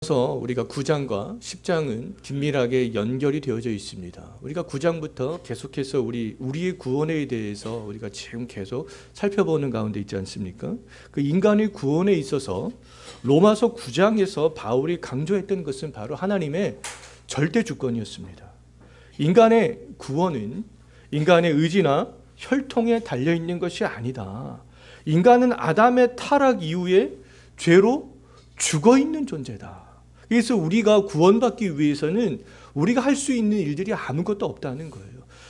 그래서 우리가 9장과 10장은 긴밀하게 연결이 되어져 있습니다. 우리가 9장부터 계속해서 우리의 구원에 대해서 우리가 지금 계속 살펴보는 가운데 있지 않습니까? 그 인간의 구원에 있어서 로마서 9장에서 바울이 강조했던 것은 바로 하나님의 절대 주권이었습니다. 인간의 구원은 인간의 의지나 혈통에 달려있는 것이 아니다. 인간은 아담의 타락 이후에 죄로 죽어있는 존재다. 그래서 우리가 구원받기 위해서는 우리가 할 수 있는 일들이 아무것도 없다는 거예요.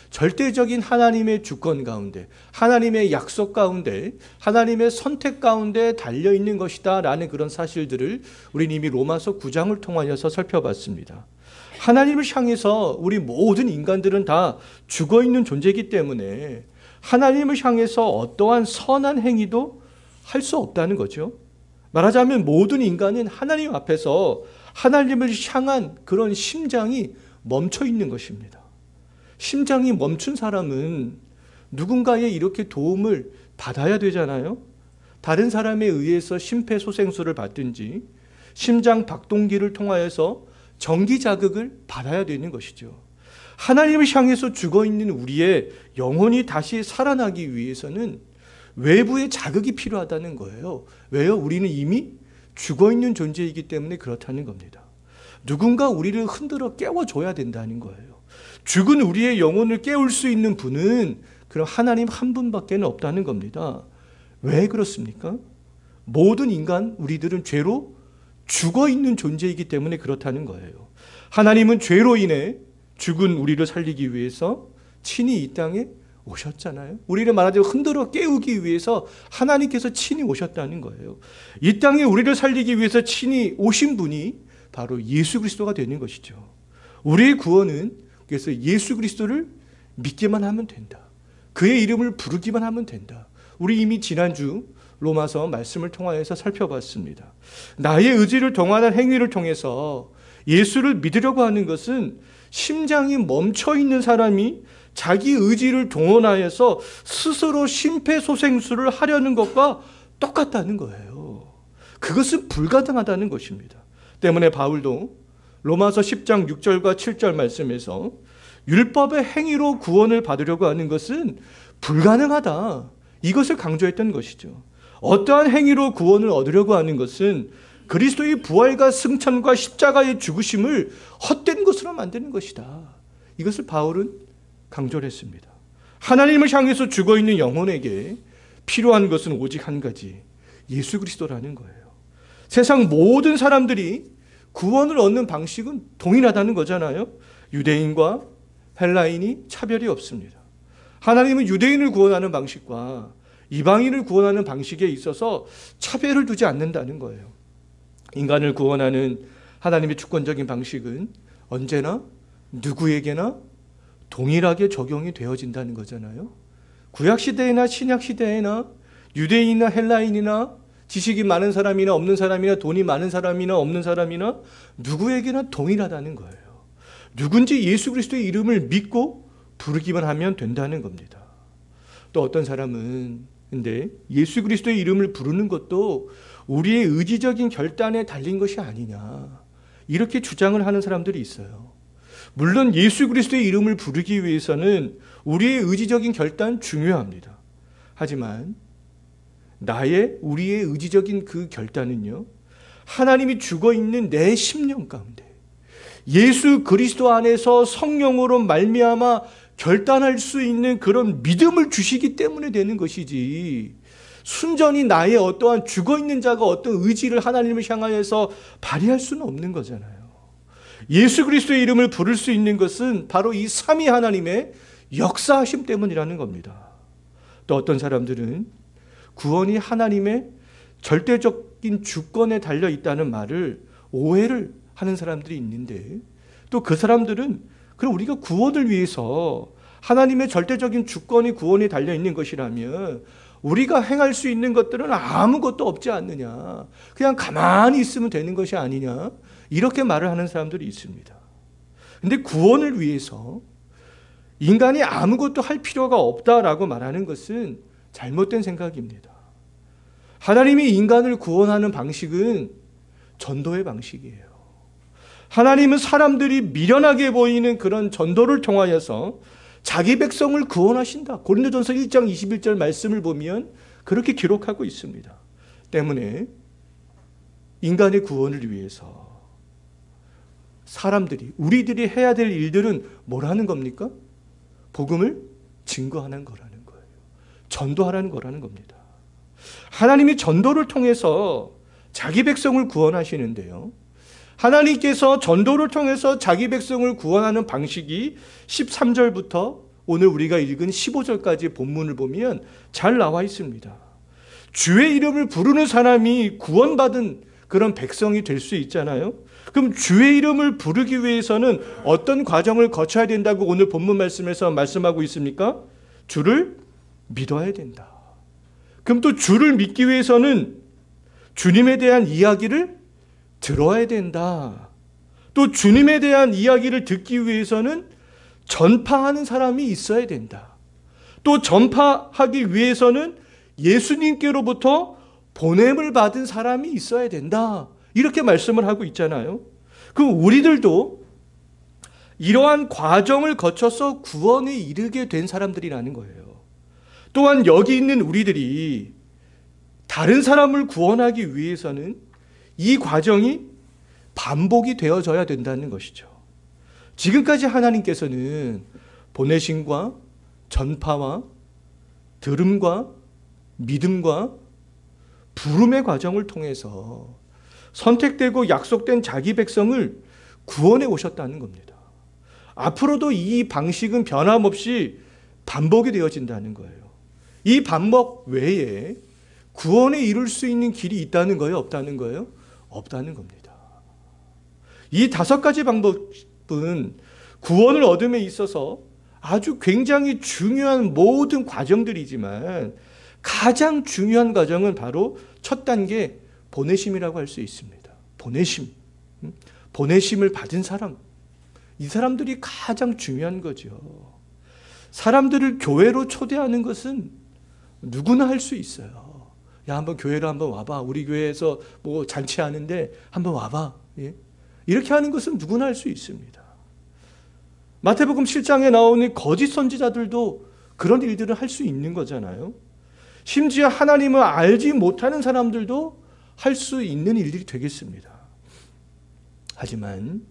절대적인 하나님의 주권 가운데, 하나님의 약속 가운데, 하나님의 선택 가운데 달려있는 것이다 라는 그런 사실들을 우리는 이미 로마서 9장을 통하여서 살펴봤습니다. 하나님을 향해서 우리 모든 인간들은 다 죽어있는 존재이기 때문에 하나님을 향해서 어떠한 선한 행위도 할 수 없다는 거죠. 말하자면 모든 인간은 하나님 앞에서 하나님을 향한 그런 심장이 멈춰 있는 것입니다. 심장이 멈춘 사람은 누군가의 이렇게 도움을 받아야 되잖아요. 다른 사람에 의해서 심폐소생술을 받든지 심장 박동기를 통하여서 전기 자극을 받아야 되는 것이죠. 하나님을 향해서 죽어있는 우리의 영혼이 다시 살아나기 위해서는 외부의 자극이 필요하다는 거예요. 왜요? 우리는 이미 죽어있는 존재이기 때문에 그렇다는 겁니다. 누군가 우리를 흔들어 깨워줘야 된다는 거예요. 죽은 우리의 영혼을 깨울 수 있는 분은 그럼 하나님 한 분밖에 없다는 겁니다. 왜 그렇습니까? 모든 인간, 우리들은 죄로 죽어있는 존재이기 때문에 그렇다는 거예요. 하나님은 죄로 인해 죽은 우리를 살리기 위해서 친히 이 땅에 오셨잖아요. 우리를 말하자면 흔들어 깨우기 위해서 하나님께서 친히 오셨다는 거예요. 이 땅에 우리를 살리기 위해서 친히 오신 분이 바로 예수 그리스도가 되는 것이죠. 우리의 구원은 그래서 예수 그리스도를 믿기만 하면 된다. 그의 이름을 부르기만 하면 된다. 우리 이미 지난주 로마서 말씀을 통하여서 살펴봤습니다. 나의 의지를 동원한 행위를 통해서 예수를 믿으려고 하는 것은 심장이 멈춰있는 사람이 자기 의지를 동원하여서 스스로 심폐소생술을 하려는 것과 똑같다는 거예요. 그것은 불가능하다는 것입니다. 때문에 바울도 로마서 10장 6절과 7절 말씀에서 율법의 행위로 구원을 받으려고 하는 것은 불가능하다. 이것을 강조했던 것이죠. 어떠한 행위로 구원을 얻으려고 하는 것은 그리스도의 부활과 승천과 십자가의 죽으심을 헛된 것으로 만드는 것이다. 이것을 바울은 강조를 했습니다. 하나님을 향해서 죽어있는 영혼에게 필요한 것은 오직 한 가지, 예수 그리스도라는 거예요. 세상 모든 사람들이 구원을 얻는 방식은 동일하다는 거잖아요. 유대인과 헬라인이 차별이 없습니다. 하나님은 유대인을 구원하는 방식과 이방인을 구원하는 방식에 있어서 차별을 두지 않는다는 거예요. 인간을 구원하는 하나님의 주권적인 방식은 언제나 누구에게나 동일하게 적용이 되어진다는 거잖아요. 구약시대나 신약시대나 유대인이나 헬라인이나 지식이 많은 사람이나 없는 사람이나 돈이 많은 사람이나 없는 사람이나 누구에게나 동일하다는 거예요. 누군지 예수 그리스도의 이름을 믿고 부르기만 하면 된다는 겁니다. 또 어떤 사람은 근데 예수 그리스도의 이름을 부르는 것도 우리의 의지적인 결단에 달린 것이 아니냐, 이렇게 주장을 하는 사람들이 있어요. 물론 예수 그리스도의 이름을 부르기 위해서는 우리의 의지적인 결단 중요합니다. 하지만 우리의 의지적인 그 결단은요, 하나님이 죽어있는 내 심령 가운데 예수 그리스도 안에서 성령으로 말미암아 결단할 수 있는 그런 믿음을 주시기 때문에 되는 것이지, 순전히 나의 어떠한 죽어있는 자가 어떤 의지를 하나님을 향하여서 발휘할 수는 없는 거잖아요. 예수 그리스도의 이름을 부를 수 있는 것은 바로 이 삼위 하나님의 역사하심 때문이라는 겁니다. 또 어떤 사람들은 구원이 하나님의 절대적인 주권에 달려 있다는 말을 오해를 하는 사람들이 있는데, 또 그 사람들은 그럼 우리가 구원을 위해서 하나님의 절대적인 주권이 구원에 달려 있는 것이라면 우리가 행할 수 있는 것들은 아무것도 없지 않느냐, 그냥 가만히 있으면 되는 것이 아니냐, 이렇게 말을 하는 사람들이 있습니다. 그런데 구원을 위해서 인간이 아무것도 할 필요가 없다라고 말하는 것은 잘못된 생각입니다. 하나님이 인간을 구원하는 방식은 전도의 방식이에요. 하나님은 사람들이 미련하게 보이는 그런 전도를 통하여서 자기 백성을 구원하신다. 고린도전서 1장 21절 말씀을 보면 그렇게 기록하고 있습니다. 때문에 인간의 구원을 위해서 사람들이, 우리들이 해야 될 일들은 뭐라는 겁니까? 복음을 증거하는 거라는 거예요. 전도하라는 거라는 겁니다. 하나님이 전도를 통해서 자기 백성을 구원하시는데요. 하나님께서 전도를 통해서 자기 백성을 구원하는 방식이 13절부터 오늘 우리가 읽은 15절까지 본문을 보면 잘 나와 있습니다. 주의 이름을 부르는 사람이 구원받은 그런 백성이 될 수 있잖아요. 그럼 주의 이름을 부르기 위해서는 어떤 과정을 거쳐야 된다고 오늘 본문 말씀에서 말씀하고 있습니까? 주를 믿어야 된다. 그럼 또 주를 믿기 위해서는 주님에 대한 이야기를 들어야 된다. 또 주님에 대한 이야기를 듣기 위해서는 전파하는 사람이 있어야 된다. 또 전파하기 위해서는 예수님께로부터 보냄을 받은 사람이 있어야 된다. 이렇게 말씀을 하고 있잖아요. 그럼 우리들도 이러한 과정을 거쳐서 구원에 이르게 된 사람들이라는 거예요. 또한 여기 있는 우리들이 다른 사람을 구원하기 위해서는 이 과정이 반복이 되어져야 된다는 것이죠. 지금까지 하나님께서는 보내심과 전파와 들음과 믿음과 부름의 과정을 통해서 선택되고 약속된 자기 백성을 구원해 오셨다는 겁니다. 앞으로도 이 방식은 변함없이 반복이 되어진다는 거예요. 이 반복 외에 구원에 이룰 수 있는 길이 있다는 거예요? 없다는 거예요? 없다는 겁니다. 이 5가지 방법은 구원을 얻음에 있어서 아주 굉장히 중요한 모든 과정들이지만 가장 중요한 과정은 바로 첫 단계 보내심이라고 할 수 있습니다. 보내심. 보내심을 받은 사람. 이 사람들이 가장 중요한 거죠. 사람들을 교회로 초대하는 것은 누구나 할 수 있어요. 야, 한번 교회로 한번 와봐. 우리 교회에서 뭐 잔치하는데 한번 와봐. 예? 이렇게 하는 것은 누구나 할 수 있습니다. 마태복음 7장에 나오는 거짓 선지자들도 그런 일들을 할 수 있는 거잖아요. 심지어 하나님을 알지 못하는 사람들도 할 수 있는 일들이 되겠습니다. 하지만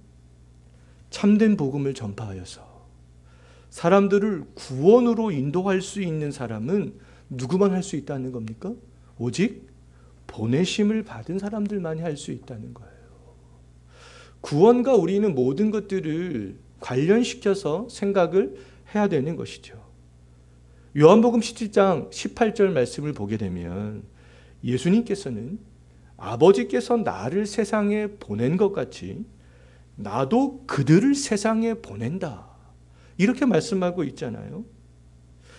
참된 복음을 전파하여서 사람들을 구원으로 인도할 수 있는 사람은 누구만 할 수 있다는 겁니까? 오직 보내심을 받은 사람들만이 할 수 있다는 거예요. 구원과 우리는 모든 것들을 관련시켜서 생각을 해야 되는 것이죠. 요한복음 17장 18절 말씀을 보게 되면 예수님께서는 아버지께서 나를 세상에 보낸 것 같이 나도 그들을 세상에 보낸다. 이렇게 말씀하고 있잖아요.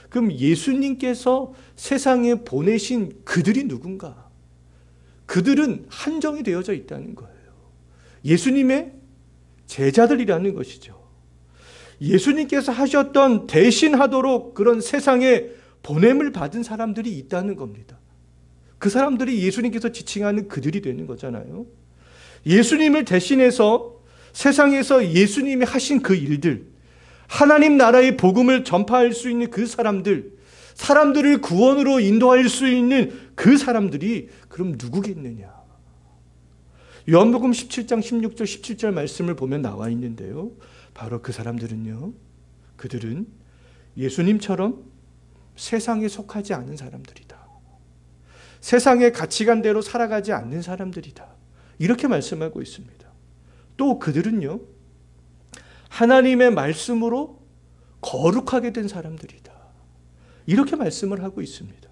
그럼 예수님께서 세상에 보내신 그들이 누군가? 그들은 한정이 되어져 있다는 거예요. 예수님의 제자들이라는 것이죠. 예수님께서 하셨던 대신하도록 그런 세상에 보냄을 받은 사람들이 있다는 겁니다. 그 사람들이 예수님께서 지칭하는 그들이 되는 거잖아요. 예수님을 대신해서 세상에서 예수님이 하신 그 일들, 하나님 나라의 복음을 전파할 수 있는 그 사람들을 구원으로 인도할 수 있는 그 사람들이 그럼 누구겠느냐? 요한복음 17장 16절 17절 말씀을 보면 나와 있는데요. 바로 그 사람들은요. 그들은 예수님처럼 세상에 속하지 않은 사람들이다. 세상의 가치관대로 살아가지 않는 사람들이다. 이렇게 말씀하고 있습니다. 또 그들은요. 하나님의 말씀으로 거룩하게 된 사람들이다. 이렇게 말씀을 하고 있습니다.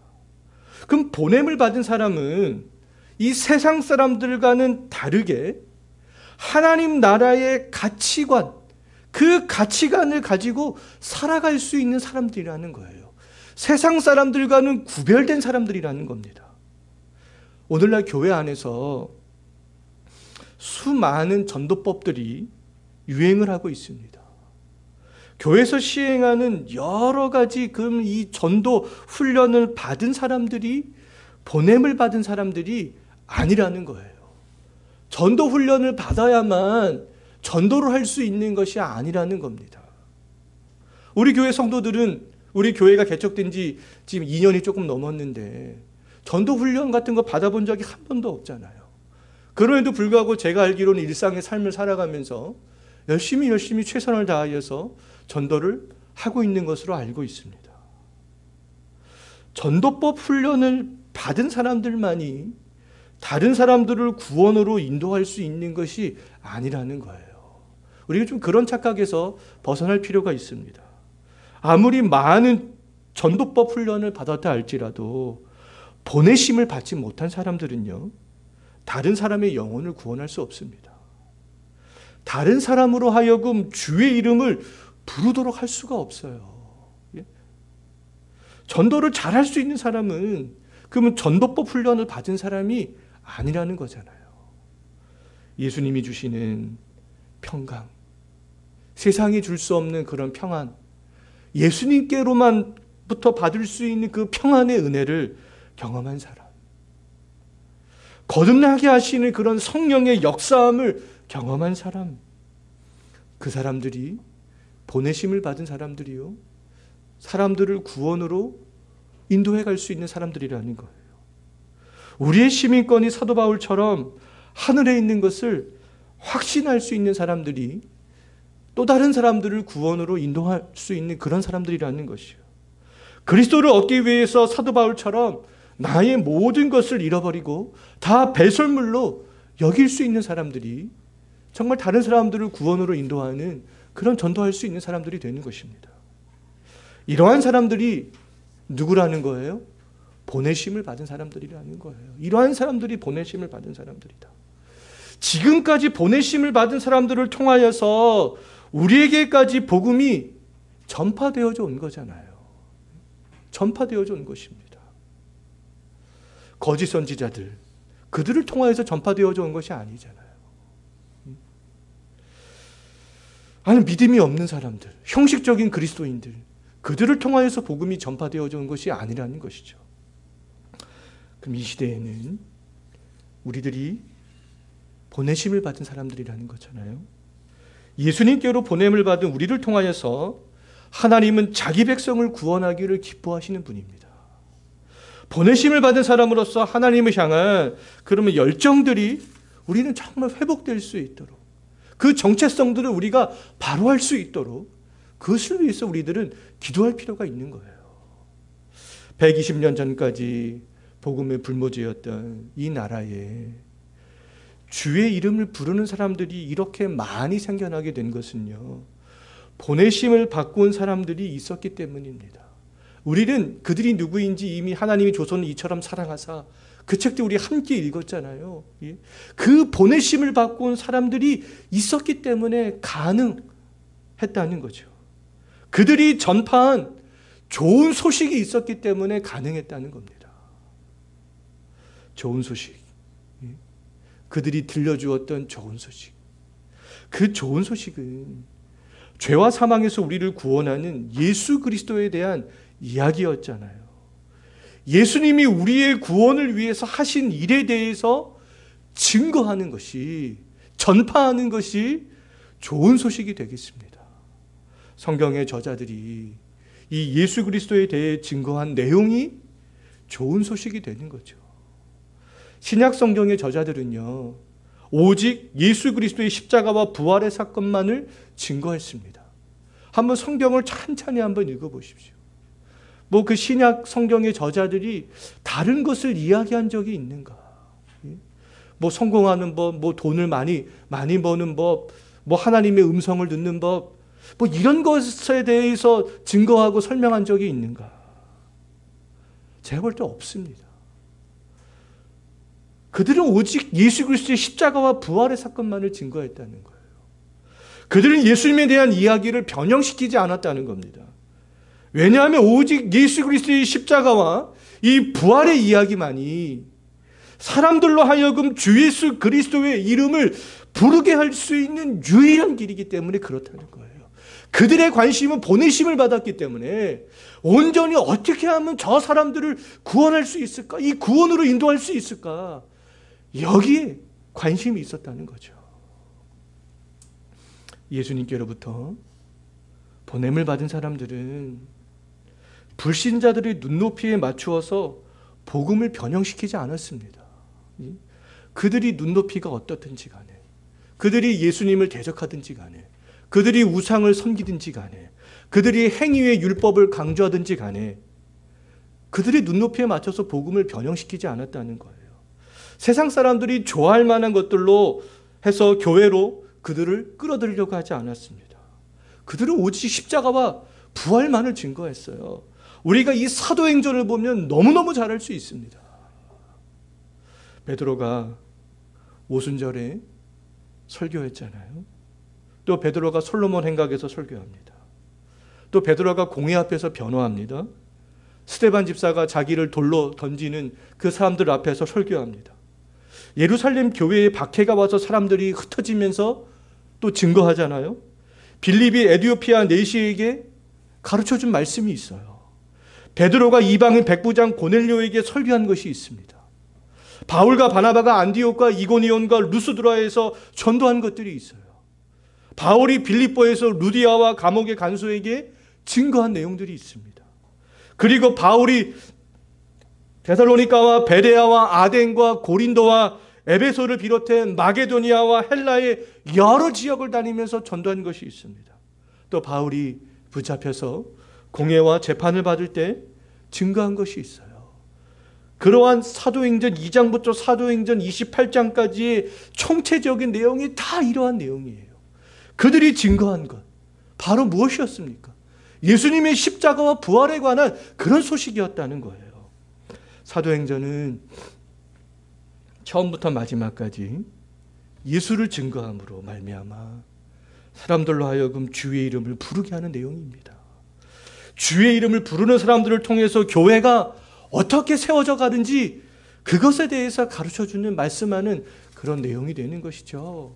그럼 보냄을 받은 사람은 이 세상 사람들과는 다르게 하나님 나라의 가치관, 그 가치관을 가지고 살아갈 수 있는 사람들이라는 거예요. 세상 사람들과는 구별된 사람들이라는 겁니다. 오늘날 교회 안에서 수많은 전도법들이 유행을 하고 있습니다. 교회에서 시행하는 여러 가지 이 전도 훈련을 받은 사람들이 보냄을 받은 사람들이 아니라는 거예요. 전도 훈련을 받아야만 전도를 할 수 있는 것이 아니라는 겁니다. 우리 교회 성도들은 우리 교회가 개척된 지 지금 2년이 조금 넘었는데 전도 훈련 같은 거 받아본 적이 한 번도 없잖아요. 그럼에도 불구하고 제가 알기로는 일상의 삶을 살아가면서 열심히 최선을 다하여서 전도를 하고 있는 것으로 알고 있습니다. 전도법 훈련을 받은 사람들만이 다른 사람들을 구원으로 인도할 수 있는 것이 아니라는 거예요. 우리가 좀 그런 착각에서 벗어날 필요가 있습니다. 아무리 많은 전도법 훈련을 받았다 할지라도 보내심을 받지 못한 사람들은요, 다른 사람의 영혼을 구원할 수 없습니다. 다른 사람으로 하여금 주의 이름을 부르도록 할 수가 없어요. 전도를 잘할 수 있는 사람은 그러면 전도법 훈련을 받은 사람이 아니라는 거잖아요. 예수님이 주시는 평강, 세상이 줄 수 없는 그런 평안, 예수님께로만부터 받을 수 있는 그 평안의 은혜를 경험한 사람, 거듭나게 하시는 그런 성령의 역사함을 경험한 사람, 그 사람들이 보내심을 받은 사람들이요, 사람들을 구원으로 인도해 갈 수 있는 사람들이라는 거예요. 우리의 시민권이 사도 바울처럼 하늘에 있는 것을 확신할 수 있는 사람들이 또 다른 사람들을 구원으로 인도할 수 있는 그런 사람들이라는 것이요. 그리스도를 얻기 위해서 사도 바울처럼 나의 모든 것을 잃어버리고 다 배설물로 여길 수 있는 사람들이 정말 다른 사람들을 구원으로 인도하는 그런 전도할 수 있는 사람들이 되는 것입니다. 이러한 사람들이 누구라는 거예요? 보내심을 받은 사람들이라는 거예요. 이러한 사람들이 보내심을 받은 사람들이다. 지금까지 보내심을 받은 사람들을 통하여서 우리에게까지 복음이 전파되어져 온 거잖아요. 전파되어져 온 것입니다. 거짓 선지자들, 그들을 통하여서 전파되어져 온 것이 아니잖아요. 아니, 믿음이 없는 사람들, 형식적인 그리스도인들, 그들을 통하여서 복음이 전파되어져 온 것이 아니라는 것이죠. 그럼 이 시대에는 우리들이 보내심을 받은 사람들이라는 거잖아요. 예수님께로 보냄을 받은 우리를 통하여서 하나님은 자기 백성을 구원하기를 기뻐하시는 분입니다. 보내심을 받은 사람으로서 하나님을 향한 그러면 열정들이 우리는 정말 회복될 수 있도록, 그 정체성들을 우리가 바로 할 수 있도록 그것을 위해서 우리들은 기도할 필요가 있는 거예요. 120년 전까지 복음의 불모지였던 이 나라에 주의 이름을 부르는 사람들이 이렇게 많이 생겨나게 된 것은요, 보내심을 받고 온 사람들이 있었기 때문입니다. 우리는 그들이 누구인지 이미 하나님이 조선을 이처럼 사랑하사 그 책도 우리 함께 읽었잖아요. 그 보내심을 받고 온 사람들이 있었기 때문에 가능했다는 거죠. 그들이 전파한 좋은 소식이 있었기 때문에 가능했다는 겁니다. 좋은 소식. 그들이 들려주었던 좋은 소식. 그 좋은 소식은 죄와 사망에서 우리를 구원하는 예수 그리스도에 대한 이야기였잖아요. 예수님이 우리의 구원을 위해서 하신 일에 대해서 증거하는 것이, 전파하는 것이 좋은 소식이 되겠습니다. 성경의 저자들이 이 예수 그리스도에 대해 증거한 내용이 좋은 소식이 되는 거죠. 신약 성경의 저자들은요, 오직 예수 그리스도의 십자가와 부활의 사건만을 증거했습니다. 한번 성경을 찬찬히 한번 읽어보십시오. 그 신약 성경의 저자들이 다른 것을 이야기한 적이 있는가? 성공하는 법, 돈을 많이 버는 법, 하나님의 음성을 듣는 법, 이런 것에 대해서 증거하고 설명한 적이 있는가? 제가 볼 때 없습니다. 그들은 오직 예수 그리스도의 십자가와 부활의 사건만을 증거했다는 거예요. 그들은 예수님에 대한 이야기를 변형시키지 않았다는 겁니다. 왜냐하면 오직 예수 그리스도의 십자가와 이 부활의 이야기만이 사람들로 하여금 주 예수 그리스도의 이름을 부르게 할 수 있는 유일한 길이기 때문에 그렇다는 거예요. 그들의 관심은 보내심을 받았기 때문에 온전히 어떻게 하면 저 사람들을 구원할 수 있을까? 이 구원으로 인도할 수 있을까? 여기에 관심이 있었다는 거죠. 예수님께로부터 보냄을 받은 사람들은 불신자들의 눈높이에 맞추어서 복음을 변형시키지 않았습니다. 그들이 눈높이가 어떻든지 간에, 그들이 예수님을 대적하든지 간에, 그들이 우상을 섬기든지 간에, 그들이 행위의 율법을 강조하든지 간에 그들의 눈높이에 맞춰서 복음을 변형시키지 않았다는 거예요. 세상 사람들이 좋아할 만한 것들로 해서 교회로 그들을 끌어들이려고 하지 않았습니다. 그들은 오직 십자가와 부활만을 증거했어요. 우리가 이 사도행전을 보면 너무너무 잘 알 수 있습니다. 베드로가 오순절에 설교했잖아요. 또 베드로가 솔로몬 행각에서 설교합니다. 또 베드로가 공회 앞에서 변호합니다. 스데반 집사가 자기를 돌로 던지는 그 사람들 앞에서 설교합니다. 예루살렘 교회에 박해가 와서 사람들이 흩어지면서 또 증거하잖아요. 빌립이 에티오피아 내시에게 가르쳐준 말씀이 있어요. 베드로가 이방인 백부장 고넬료에게 설교한 것이 있습니다. 바울과 바나바가 안디옥과 이고니온과 루스드라에서 전도한 것들이 있어요. 바울이 빌립보에서 루디아와 감옥의 간수에게 증거한 내용들이 있습니다. 그리고 바울이 데살로니가와 베레아와 아덴과 고린도와 에베소를 비롯해 마게도니아와 헬라의 여러 지역을 다니면서 전도한 것이 있습니다. 또 바울이 붙잡혀서 공회와 재판을 받을 때 증거한 것이 있어요. 그러한 사도행전 2장부터 사도행전 28장까지의 총체적인 내용이 다 이러한 내용이에요. 그들이 증거한 것 바로 무엇이었습니까? 예수님의 십자가와 부활에 관한 그런 소식이었다는 거예요. 사도행전은 처음부터 마지막까지 예수를 증거함으로 말미암아 사람들로 하여금 주의 이름을 부르게 하는 내용입니다. 주의 이름을 부르는 사람들을 통해서 교회가 어떻게 세워져 가는지 그것에 대해서 가르쳐주는 말씀하는 그런 내용이 되는 것이죠.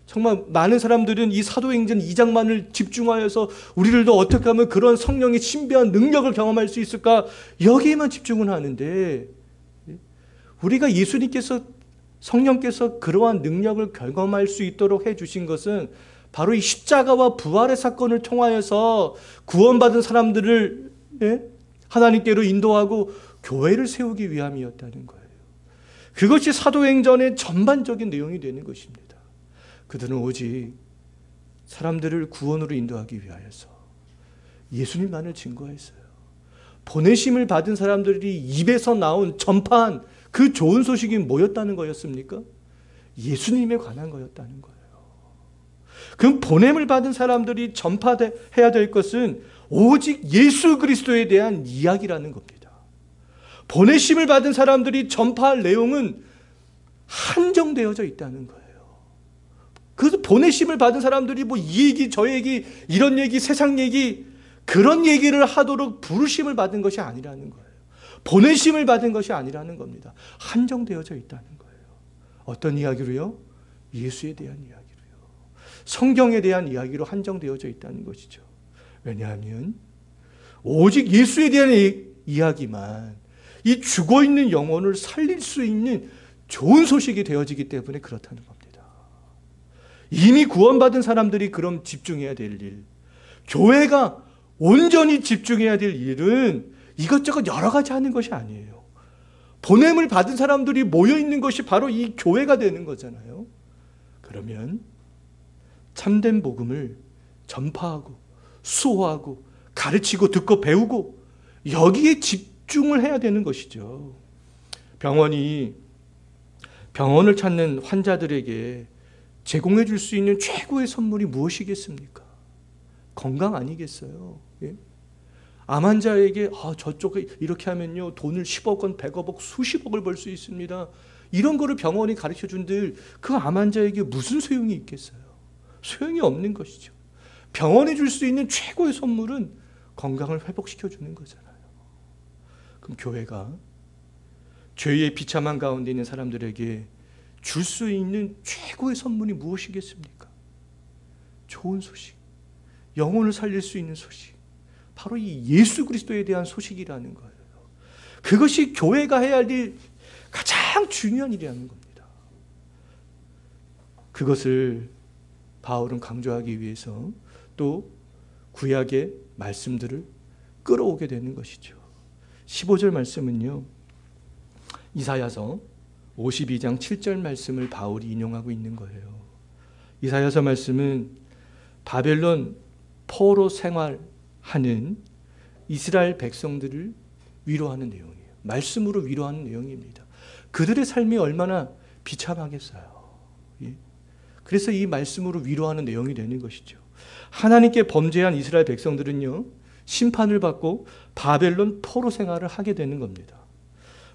정말 많은 사람들은 이 사도행전 2장만을 집중하여서 우리들도 어떻게 하면 그런 성령의 신비한 능력을 경험할 수 있을까 여기에만 집중을 하는데, 우리가 예수님께서 성령께서 그러한 능력을 경험할 수 있도록 해주신 것은 바로 이 십자가와 부활의 사건을 통하여서 구원받은 사람들을 하나님께로 인도하고 교회를 세우기 위함이었다는 거예요. 그것이 사도행전의 전반적인 내용이 되는 것입니다. 그들은 오직 사람들을 구원으로 인도하기 위하여서 예수님만을 증거했어요. 보내심을 받은 사람들이 입에서 나온 전파한 그 좋은 소식이 뭐였다는 거였습니까? 예수님에 관한 거였다는 거예요. 그럼 보냄을 받은 사람들이 전파해야 될 것은 오직 예수 그리스도에 대한 이야기라는 겁니다. 보내심을 받은 사람들이 전파할 내용은 한정되어져 있다는 거예요. 그래서 보내심을 받은 사람들이 뭐 이 얘기 저 얘기 이런 얘기 세상 얘기 그런 얘기를 하도록 부르심을 받은 것이 아니라는 거예요. 보내심을 받은 것이 아니라는 겁니다. 한정되어져 있다는 거예요. 어떤 이야기로요? 예수에 대한 이야기로요. 성경에 대한 이야기로 한정되어져 있다는 것이죠. 왜냐하면 오직 예수에 대한 이야기만 이 죽어있는 영혼을 살릴 수 있는 좋은 소식이 되어지기 때문에 그렇다는 겁니다. 이미 구원받은 사람들이 그럼 집중해야 될 일, 교회가 온전히 집중해야 될 일은 이것저것 여러 가지 하는 것이 아니에요. 보냄을 받은 사람들이 모여있는 것이 바로 이 교회가 되는 거잖아요. 그러면 참된 복음을 전파하고 수호하고 가르치고 듣고 배우고 여기에 집중을 해야 되는 것이죠. 병원을 찾는 환자들에게 제공해 줄 수 있는 최고의 선물이 무엇이겠습니까? 건강 아니겠어요? 예? 암 환자에게 저쪽에 이렇게 하면요 돈을 10억 원, 100억, 수십억을 벌 수 있습니다. 이런 거를 병원이 가르쳐 준들 그 암 환자에게 무슨 소용이 있겠어요? 소용이 없는 것이죠. 병원이 줄 수 있는 최고의 선물은 건강을 회복시켜 주는 거잖아요. 그럼 교회가 죄의 비참한 가운데 있는 사람들에게 줄 수 있는 최고의 선물이 무엇이겠습니까? 좋은 소식, 영혼을 살릴 수 있는 소식, 바로 이 예수 그리스도에 대한 소식이라는 거예요. 그것이 교회가 해야 할 일 가장 중요한 일이라는 겁니다. 그것을 바울은 강조하기 위해서 또 구약의 말씀들을 끌어오게 되는 것이죠. 15절 말씀은요, 이사야서 52장 7절 말씀을 바울이 인용하고 있는 거예요. 이사야서 말씀은 바벨론 포로 생활하는 이스라엘 백성들을 위로하는 내용이에요. 말씀으로 위로하는 내용입니다. 그들의 삶이 얼마나 비참하겠어요. 그래서 이 말씀으로 위로하는 내용이 되는 것이죠. 하나님께 범죄한 이스라엘 백성들은요, 심판을 받고 바벨론 포로 생활을 하게 되는 겁니다.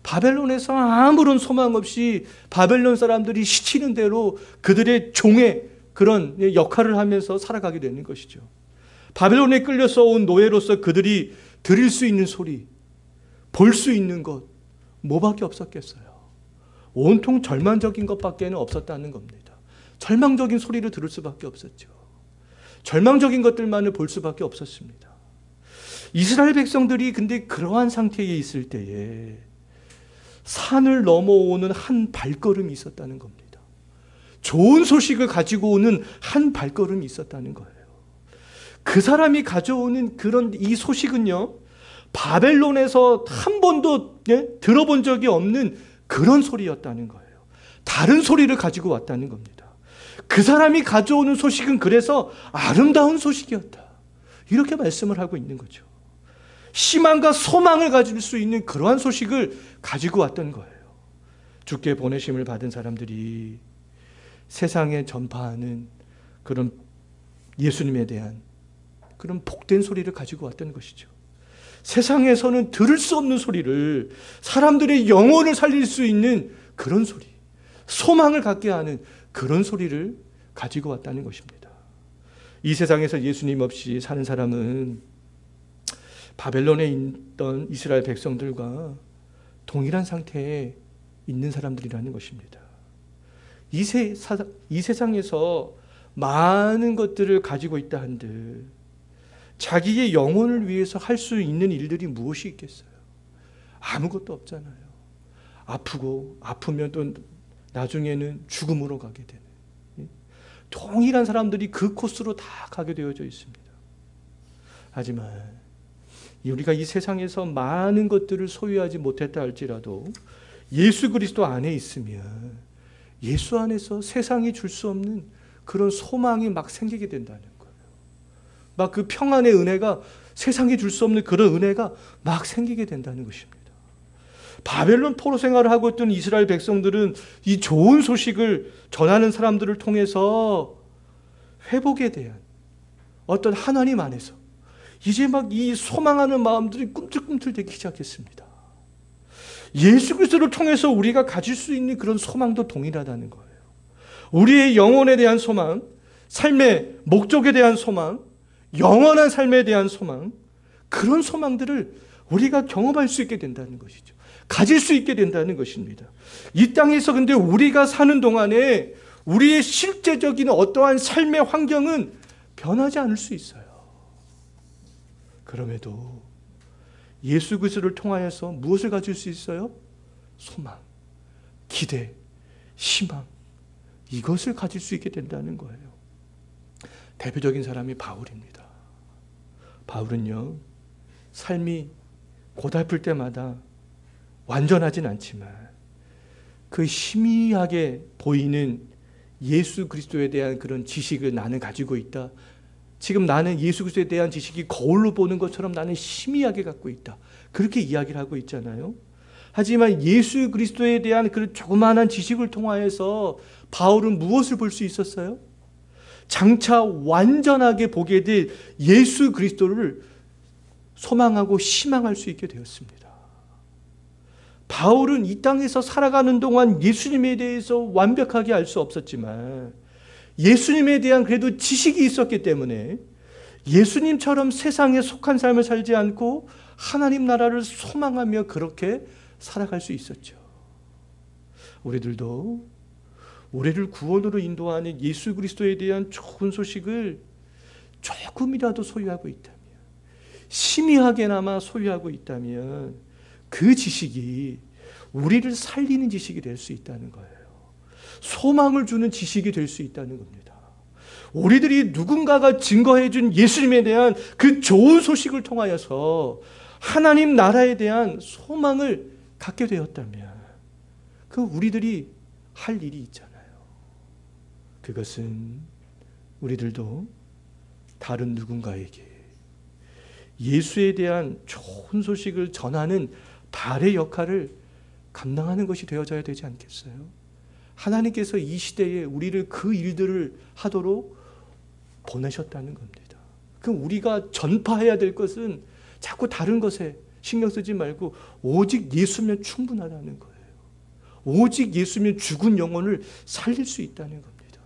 바벨론에서 아무런 소망 없이 바벨론 사람들이 시키는 대로 그들의 종의 그런 역할을 하면서 살아가게 되는 것이죠. 바벨론에 끌려서 온 노예로서 그들이 들을 수 있는 소리, 볼 수 있는 것 뭐밖에 없었겠어요? 온통 절망적인 것밖에는 없었다는 겁니다. 절망적인 소리를 들을 수밖에 없었죠. 절망적인 것들만을 볼 수밖에 없었습니다. 이스라엘 백성들이 근데 그러한 상태에 있을 때에 산을 넘어오는 한 발걸음이 있었다는 겁니다. 좋은 소식을 가지고 오는 한 발걸음이 있었다는 거예요. 그 사람이 가져오는 그런 이 소식은요, 바벨론에서 한 번도 들어본 적이 없는 그런 소리였다는 거예요. 다른 소리를 가지고 왔다는 겁니다. 그 사람이 가져오는 소식은 그래서 아름다운 소식이었다. 이렇게 말씀을 하고 있는 거죠. 희망과 소망을 가질 수 있는 그러한 소식을 가지고 왔던 거예요. 주께 보내심을 받은 사람들이 세상에 전파하는 그런 예수님에 대한 그런 복된 소리를 가지고 왔던 것이죠. 세상에서는 들을 수 없는 소리를, 사람들의 영혼을 살릴 수 있는 그런 소리, 소망을 갖게 하는 그런 소리를 가지고 왔다는 것입니다. 이 세상에서 예수님 없이 사는 사람은 바벨론에 있던 이스라엘 백성들과 동일한 상태에 있는 사람들이라는 것입니다. 이 세상에서 많은 것들을 가지고 있다 한들 자기의 영혼을 위해서 할 수 있는 일들이 무엇이 있겠어요? 아무것도 없잖아요. 아프면 또 나중에는 죽음으로 가게 되는, 동일한 사람들이 그 코스로 다 가게 되어져 있습니다. 하지만 우리가 이 세상에서 많은 것들을 소유하지 못했다 할지라도 예수 그리스도 안에 있으면 예수 안에서 세상이 줄 수 없는 그런 소망이 막 생기게 된다는 거예요. 막 그 평안의 은혜가, 세상이 줄 수 없는 그런 은혜가 막 생기게 된다는 것입니다. 바벨론 포로 생활을 하고 있던 이스라엘 백성들은 이 좋은 소식을 전하는 사람들을 통해서 회복에 대한 어떤 하나님 안에서 이제 막 이 소망하는 마음들이 꿈틀꿈틀대기 시작했습니다. 예수 그리스도를 통해서 우리가 가질 수 있는 그런 소망도 동일하다는 거예요. 우리의 영혼에 대한 소망, 삶의 목적에 대한 소망, 영원한 삶에 대한 소망, 그런 소망들을 우리가 경험할 수 있게 된다는 것이죠. 가질 수 있게 된다는 것입니다. 이 땅에서 근데 우리가 사는 동안에 우리의 실제적인 어떠한 삶의 환경은 변하지 않을 수 있어요. 그럼에도 예수 그리스도를 통하여서 무엇을 가질 수 있어요? 소망, 기대, 희망, 이것을 가질 수 있게 된다는 거예요. 대표적인 사람이 바울입니다. 바울은요, 삶이 고달플 때마다 완전하진 않지만 그 희미하게 보이는 예수 그리스도에 대한 그런 지식을 나는 가지고 있다. 지금 나는 예수 그리스도에 대한 지식이 거울로 보는 것처럼 나는 희미하게 갖고 있다. 그렇게 이야기를 하고 있잖아요. 하지만 예수 그리스도에 대한 그 조그마한 지식을 통하여서 바울은 무엇을 볼 수 있었어요? 장차 완전하게 보게 될 예수 그리스도를 소망하고 희망할 수 있게 되었습니다. 바울은 이 땅에서 살아가는 동안 예수님에 대해서 완벽하게 알 수 없었지만 예수님에 대한 그래도 지식이 있었기 때문에 예수님처럼 세상에 속한 삶을 살지 않고 하나님 나라를 소망하며 그렇게 살아갈 수 있었죠. 우리들도 우리를 구원으로 인도하는 예수 그리스도에 대한 좋은 소식을 조금이라도 소유하고 있다면, 희미하게나마 소유하고 있다면 그 지식이 우리를 살리는 지식이 될 수 있다는 거예요. 소망을 주는 지식이 될 수 있다는 겁니다. 우리들이 누군가가 증거해 준 예수님에 대한 그 좋은 소식을 통하여서 하나님 나라에 대한 소망을 갖게 되었다면 그 우리들이 할 일이 있잖아요. 그것은 우리들도 다른 누군가에게 예수에 대한 좋은 소식을 전하는 발의 역할을 감당하는 것이 되어져야 되지 않겠어요? 하나님께서 이 시대에 우리를 그 일들을 하도록 보내셨다는 겁니다. 그럼 우리가 전파해야 될 것은 자꾸 다른 것에 신경 쓰지 말고 오직 예수면 충분하다는 거예요. 오직 예수면 죽은 영혼을 살릴 수 있다는 겁니다.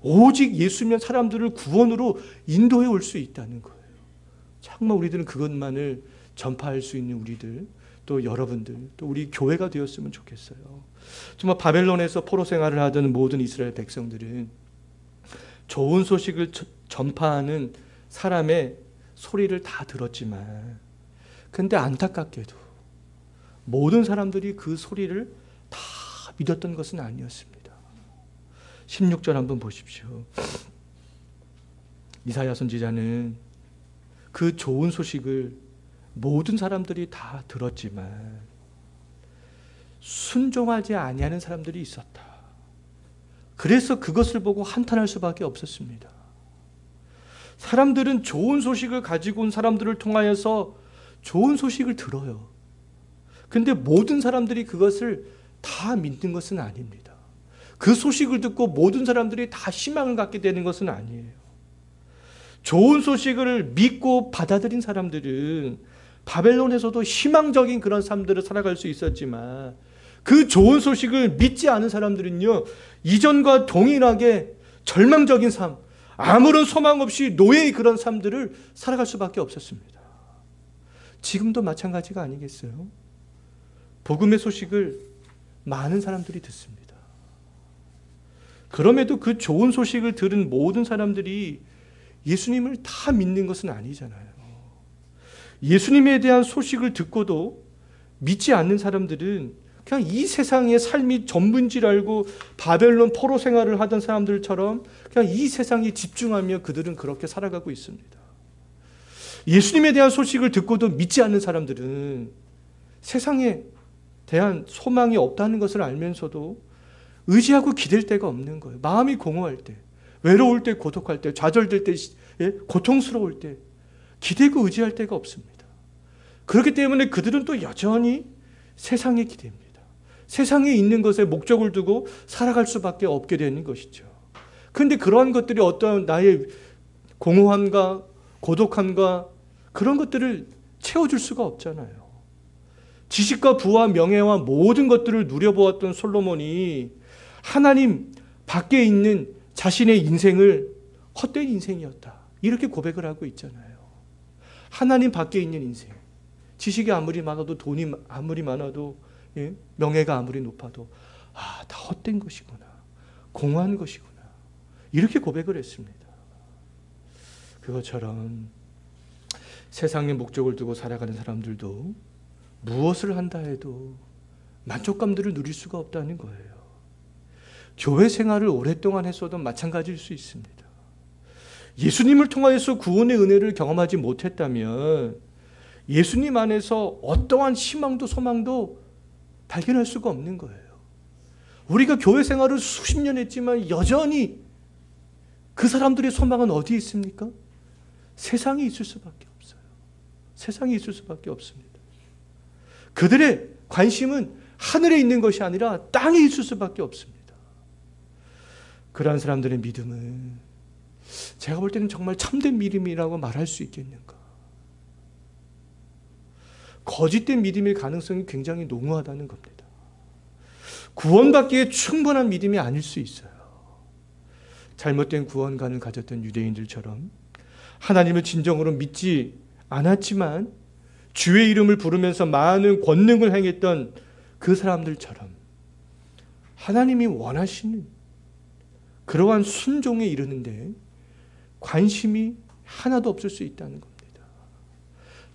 오직 예수면 사람들을 구원으로 인도해 올 수 있다는 거예요. 정말 우리들은 그것만을 전파할 수 있는 우리들, 또 여러분들, 또 우리 교회가 되었으면 좋겠어요. 정말 바벨론에서 포로 생활을 하던 모든 이스라엘 백성들은 좋은 소식을 전파하는 사람의 소리를 다 들었지만, 근데 안타깝게도 모든 사람들이 그 소리를 다 믿었던 것은 아니었습니다. 16절 한번 보십시오. 이사야 선지자는 그 좋은 소식을 모든 사람들이 다 들었지만 순종하지 아니하는 사람들이 있었다. 그래서 그것을 보고 한탄할 수밖에 없었습니다. 사람들은 좋은 소식을 가지고 온 사람들을 통하여서 좋은 소식을 들어요. 근데 모든 사람들이 그것을 다 믿는 것은 아닙니다. 그 소식을 듣고 모든 사람들이 다 희망을 갖게 되는 것은 아니에요. 좋은 소식을 믿고 받아들인 사람들은 바벨론에서도 희망적인 그런 삶들을 살아갈 수 있었지만, 그 좋은 소식을 믿지 않은 사람들은요, 이전과 동일하게 절망적인 삶, 아무런 소망 없이 노예의 그런 삶들을 살아갈 수밖에 없었습니다. 지금도 마찬가지가 아니겠어요? 복음의 소식을 많은 사람들이 듣습니다. 그럼에도 그 좋은 소식을 들은 모든 사람들이 예수님을 다 믿는 것은 아니잖아요. 예수님에 대한 소식을 듣고도 믿지 않는 사람들은 그냥 이 세상의 삶이 전부인 줄 알고 바벨론 포로 생활을 하던 사람들처럼 그냥 이 세상에 집중하며 그들은 그렇게 살아가고 있습니다. 예수님에 대한 소식을 듣고도 믿지 않는 사람들은 세상에 대한 소망이 없다는 것을 알면서도 의지하고 기댈 데가 없는 거예요. 마음이 공허할 때, 외로울 때, 고독할 때, 좌절될 때, 고통스러울 때 기대고 의지할 데가 없습니다. 그렇기 때문에 그들은 또 여전히 세상에 기댑니다. 세상에 있는 것에 목적을 두고 살아갈 수밖에 없게 되는 것이죠. 그런데 그러한 것들이 어떤 나의 공허함과 고독함과 그런 것들을 채워줄 수가 없잖아요. 지식과 부와 명예와 모든 것들을 누려보았던 솔로몬이 하나님 밖에 있는 자신의 인생을 헛된 인생이었다, 이렇게 고백을 하고 있잖아요. 하나님 밖에 있는 인생, 지식이 아무리 많아도, 돈이 아무리 많아도, 명예가 아무리 높아도 다 헛된 것이구나, 공허한 것이구나, 이렇게 고백을 했습니다. 그것처럼 세상의 목적을 두고 살아가는 사람들도 무엇을 한다 해도 만족감들을 누릴 수가 없다는 거예요. 교회 생활을 오랫동안 했어도 마찬가지일 수 있습니다. 예수님을 통하여서 구원의 은혜를 경험하지 못했다면 예수님 안에서 어떠한 희망도 소망도 발견할 수가 없는 거예요. 우리가 교회 생활을 수십 년 했지만 여전히 그 사람들의 소망은 어디에 있습니까? 세상에 있을 수밖에 없어요. 세상에 있을 수밖에 없습니다. 그들의 관심은 하늘에 있는 것이 아니라 땅에 있을 수밖에 없습니다. 그러한 사람들의 믿음은 제가 볼 때는 정말 참된 믿음이라고 말할 수 있겠는가? 거짓된 믿음일 가능성이 굉장히 농후하다는 겁니다. 구원받기에 충분한 믿음이 아닐 수 있어요. 잘못된 구원관을 가졌던 유대인들처럼 하나님을 진정으로 믿지 않았지만 주의 이름을 부르면서 많은 권능을 행했던 그 사람들처럼 하나님이 원하시는 그러한 순종에 이르는데 관심이 하나도 없을 수 있다는 겁니다.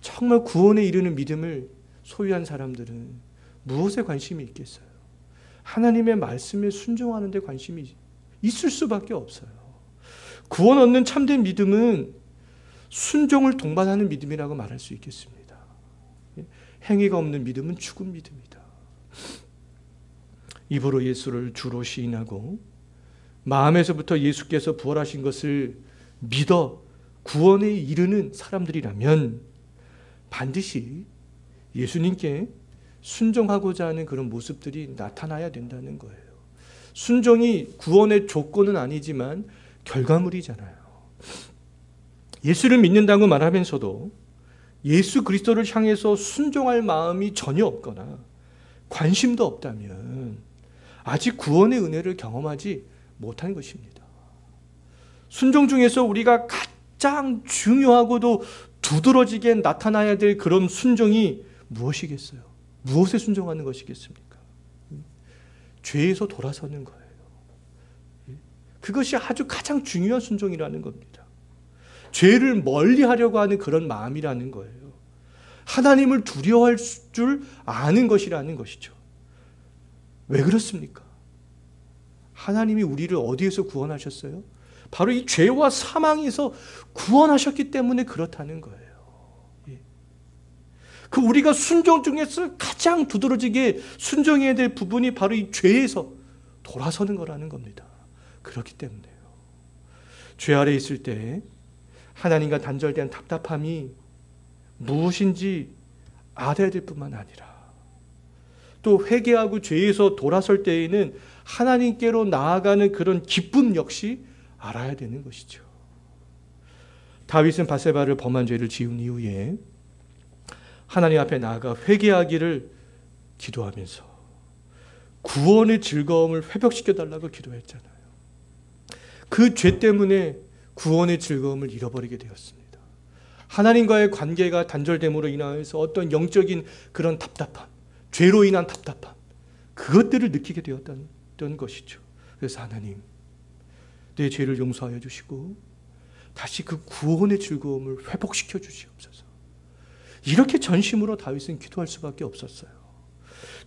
정말 구원에 이르는 믿음을 소유한 사람들은 무엇에 관심이 있겠어요? 하나님의 말씀에 순종하는 데 관심이 있을 수밖에 없어요. 구원 얻는 참된 믿음은 순종을 동반하는 믿음이라고 말할 수 있겠습니다. 행위가 없는 믿음은 죽은 믿음이다. 입으로 예수를 주로 시인하고 마음에서부터 예수께서 부활하신 것을 믿어 구원에 이르는 사람들이라면 반드시 예수님께 순종하고자 하는 그런 모습들이 나타나야 된다는 거예요. 순종이 구원의 조건은 아니지만 결과물이잖아요. 예수를 믿는다고 말하면서도 예수 그리스도를 향해서 순종할 마음이 전혀 없거나 관심도 없다면 아직 구원의 은혜를 경험하지 못한 것입니다. 순종 중에서 우리가 가장 중요하고도 두드러지게 나타나야 될 그런 순종이 무엇이겠어요? 무엇에 순종하는 것이겠습니까? 죄에서 돌아서는 거예요. 그것이 아주 가장 중요한 순종이라는 겁니다. 죄를 멀리하려고 하는 그런 마음이라는 거예요. 하나님을 두려워할 줄 아는 것이라는 것이죠. 왜 그렇습니까? 하나님이 우리를 어디에서 구원하셨어요? 바로 이 죄와 사망에서 구원하셨기 때문에 그렇다는 거예요. 그 우리가 순종 중에서 가장 두드러지게 순종해야 될 부분이 바로 이 죄에서 돌아서는 거라는 겁니다. 그렇기 때문에요. 죄 아래 있을 때 하나님과 단절된 답답함이 무엇인지 알아야 될 뿐만 아니라 또 회개하고 죄에서 돌아설 때에는 하나님께로 나아가는 그런 기쁨 역시 알아야 되는 것이죠. 다윗은 바세바를 범한 죄를 지은 이후에 하나님 앞에 나아가 회개하기를 기도하면서 구원의 즐거움을 회복시켜 달라고 기도했잖아요. 그 죄 때문에 구원의 즐거움을 잃어버리게 되었습니다. 하나님과의 관계가 단절됨으로 인하여서 어떤 영적인 그런 답답함, 죄로 인한 답답함, 그것들을 느끼게 되었던 것이죠. 그래서 하나님, 내 죄를 용서하여 주시고 다시 그 구원의 즐거움을 회복시켜 주시옵소서. 이렇게 전심으로 다윗은 기도할 수밖에 없었어요.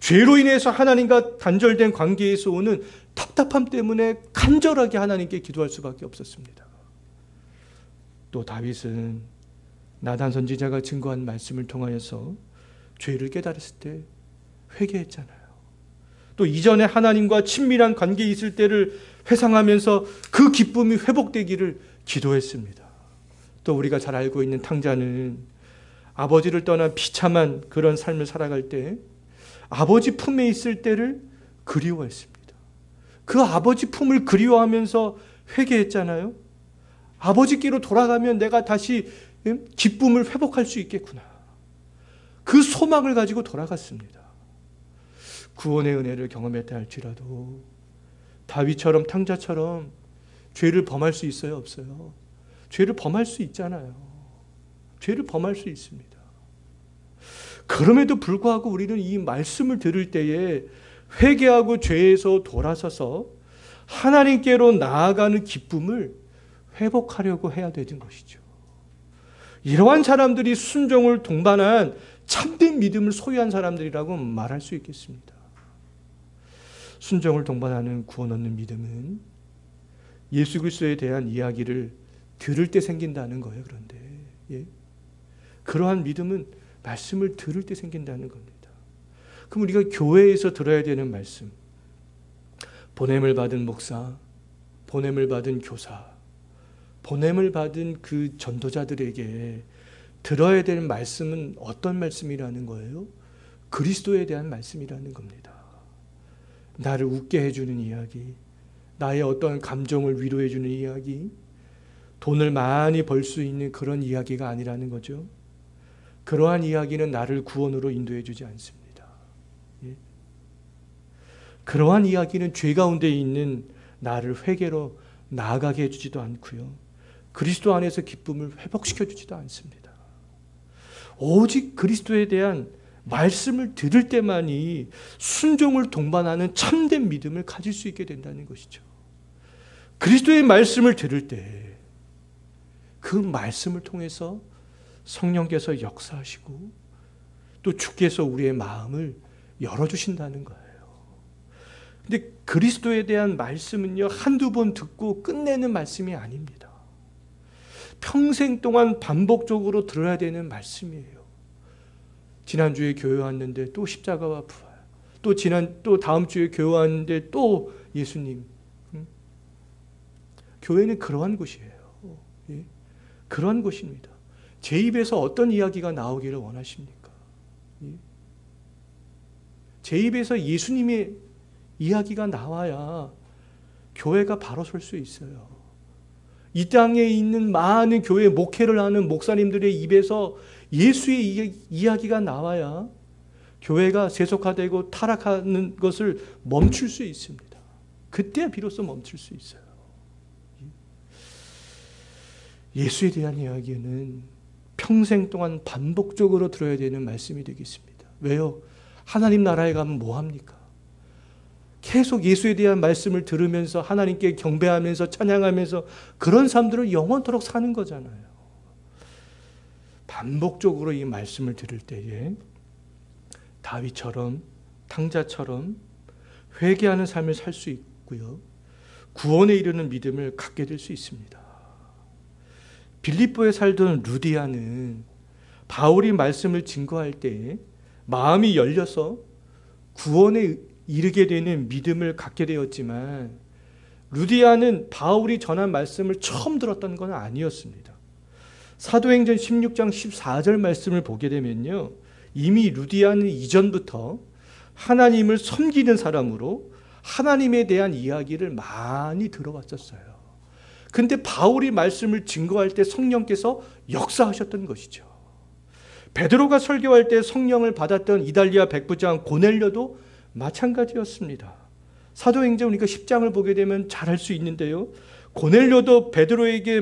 죄로 인해서 하나님과 단절된 관계에서 오는 답답함 때문에 간절하게 하나님께 기도할 수밖에 없었습니다. 또 다윗은 나단 선지자가 증거한 말씀을 통하여서 죄를 깨달았을 때 회개했잖아요. 또 이전에 하나님과 친밀한 관계에 있을 때를 회상하면서 그 기쁨이 회복되기를 기도했습니다. 또 우리가 잘 알고 있는 탕자는 아버지를 떠난 비참한 그런 삶을 살아갈 때 아버지 품에 있을 때를 그리워했습니다. 그 아버지 품을 그리워하면서 회개했잖아요. 아버지께로 돌아가면 내가 다시 기쁨을 회복할 수 있겠구나. 그 소망을 가지고 돌아갔습니다. 구원의 은혜를 경험했다 할지라도 다윗처럼 탕자처럼 죄를 범할 수 있어요? 없어요? 죄를 범할 수 있잖아요. 죄를 범할 수 있습니다. 그럼에도 불구하고 우리는 이 말씀을 들을 때에 회개하고 죄에서 돌아서서 하나님께로 나아가는 기쁨을 회복하려고 해야 되는 것이죠. 이러한 사람들이 순종을 동반한 참된 믿음을 소유한 사람들이라고 말할 수 있겠습니다. 순종을 동반하는 구원 얻는 믿음은 예수 그리스도에 대한 이야기를 들을 때 생긴다는 거예요. 그런데 그러한 믿음은 말씀을 들을 때 생긴다는 겁니다. 그럼 우리가 교회에서 들어야 되는 말씀, 보냄을 받은 목사, 보냄을 받은 교사, 보냄을 받은 그 전도자들에게 들어야 될 말씀은 어떤 말씀이라는 거예요? 그리스도에 대한 말씀이라는 겁니다. 나를 웃게 해주는 이야기, 나의 어떤 감정을 위로해주는 이야기, 돈을 많이 벌 수 있는 그런 이야기가 아니라는 거죠. 그러한 이야기는 나를 구원으로 인도해 주지 않습니다. 그러한 이야기는 죄 가운데 있는 나를 회개로 나아가게 해주지도 않고요. 그리스도 안에서 기쁨을 회복시켜 주지도 않습니다. 오직 그리스도에 대한 말씀을 들을 때만이 순종을 동반하는 참된 믿음을 가질 수 있게 된다는 것이죠. 그리스도의 말씀을 들을 때 그 말씀을 통해서 성령께서 역사하시고 또 주께서 우리의 마음을 열어주신다는 거예요. 근데 그리스도에 대한 말씀은요, 한두 번 듣고 끝내는 말씀이 아닙니다. 평생 동안 반복적으로 들어야 되는 말씀이에요. 지난주에 교회 왔는데 또 십자가와 부활. 또 다음 주에 교회 왔는데 또 예수님. 교회는 그러한 곳이에요. 예? 그러한 곳입니다. 제 입에서 어떤 이야기가 나오기를 원하십니까? 예? 제 입에서 예수님의 이야기가 나와야 교회가 바로 설 수 있어요. 이 땅에 있는 많은 교회 목회를 하는 목사님들의 입에서 예수의 이야기가 나와야 교회가 세속화되고 타락하는 것을 멈출 수 있습니다. 그때 비로소 멈출 수 있어요. 예수에 대한 이야기는 평생 동안 반복적으로 들어야 되는 말씀이 되겠습니다. 왜요? 하나님 나라에 가면 뭐합니까? 계속 예수에 대한 말씀을 들으면서 하나님께 경배하면서 찬양하면서 그런 삶들을 영원토록 사는 거잖아요. 반복적으로 이 말씀을 들을 때에 다윗처럼 탕자처럼 회개하는 삶을 살 수 있고요. 구원에 이르는 믿음을 갖게 될 수 있습니다. 빌립보에 살던 루디아는 바울이 말씀을 증거할 때 마음이 열려서 구원에 이르게 되는 믿음을 갖게 되었지만 루디아는 바울이 전한 말씀을 처음 들었던 건 아니었습니다. 사도행전 16장 14절 말씀을 보게 되면요. 이미 루디아는 이전부터 하나님을 섬기는 사람으로 하나님에 대한 이야기를 많이 들어왔었어요. 근데 바울이 말씀을 증거할 때 성령께서 역사하셨던 것이죠. 베드로가 설교할 때 성령을 받았던 이달리아 백부장 고넬료도 마찬가지였습니다. 사도행전 우리가 10장을 보게 되면 잘 알 수 있는데요. 고넬료도 베드로에게